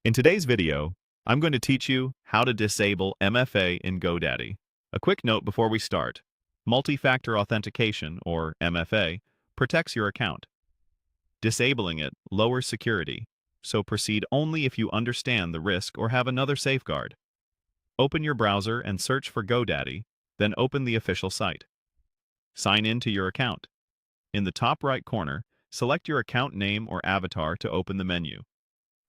In today's video, I'm going to teach you how to disable MFA in GoDaddy. A quick note before we start. Multi-factor authentication, or MFA, protects your account. Disabling it lowers security, so proceed only if you understand the risk or have another safeguard. Open your browser and search for GoDaddy, then open the official site. Sign in to your account. In the top right corner, select your account name or avatar to open the menu.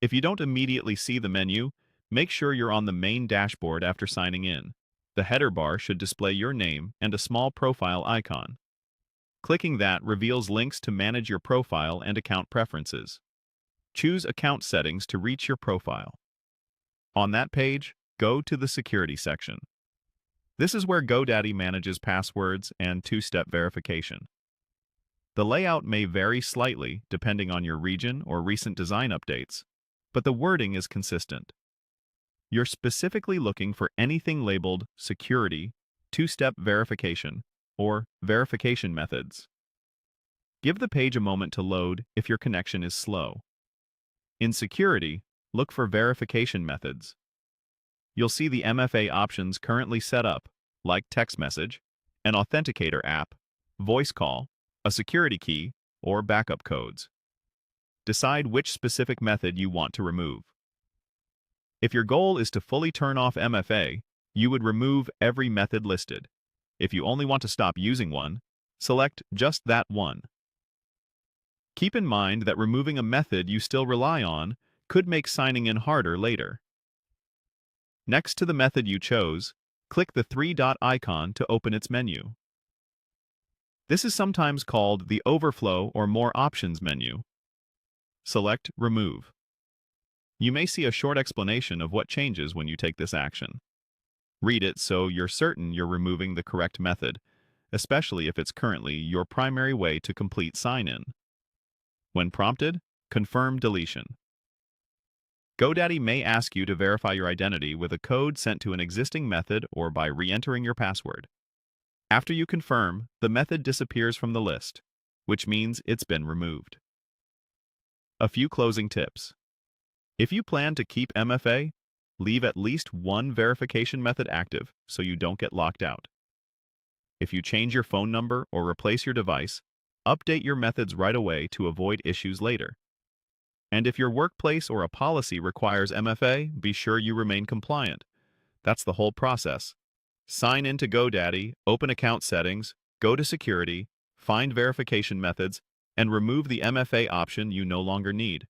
If you don't immediately see the menu, make sure you're on the main dashboard after signing in. The header bar should display your name and a small profile icon. Clicking that reveals links to manage your profile and account preferences. Choose Account Settings to reach your profile. On that page, go to the Security section. This is where GoDaddy manages passwords and two-step verification. The layout may vary slightly depending on your region or recent design updates, but the wording is consistent. You're specifically looking for anything labeled Security, Two-Step Verification, or Verification Methods. Give the page a moment to load if your connection is slow. In Security, look for Verification Methods. You'll see the MFA options currently set up, like text message, an authenticator app, voice call, a security key, or backup codes. Decide which specific method you want to remove. If your goal is to fully turn off MFA, you would remove every method listed. If you only want to stop using one, select just that one. Keep in mind that removing a method you still rely on could make signing in harder later. Next to the method you chose, click the three-dot icon to open its menu. This is sometimes called the Overflow or More Options menu. Select Remove. You may see a short explanation of what changes when you take this action. Read it so you're certain you're removing the correct method, especially if it's currently your primary way to complete sign-in. When prompted, confirm deletion. GoDaddy may ask you to verify your identity with a code sent to an existing method or by re-entering your password. After you confirm, the method disappears from the list, which means it's been removed. A few closing tips. If you plan to keep MFA, leave at least one verification method active so you don't get locked out. If you change your phone number or replace your device, update your methods right away to avoid issues later. And if your workplace or a policy requires MFA, be sure you remain compliant. That's the whole process. Sign into GoDaddy, open account settings, go to security, find verification methods, and remove the MFA option you no longer need.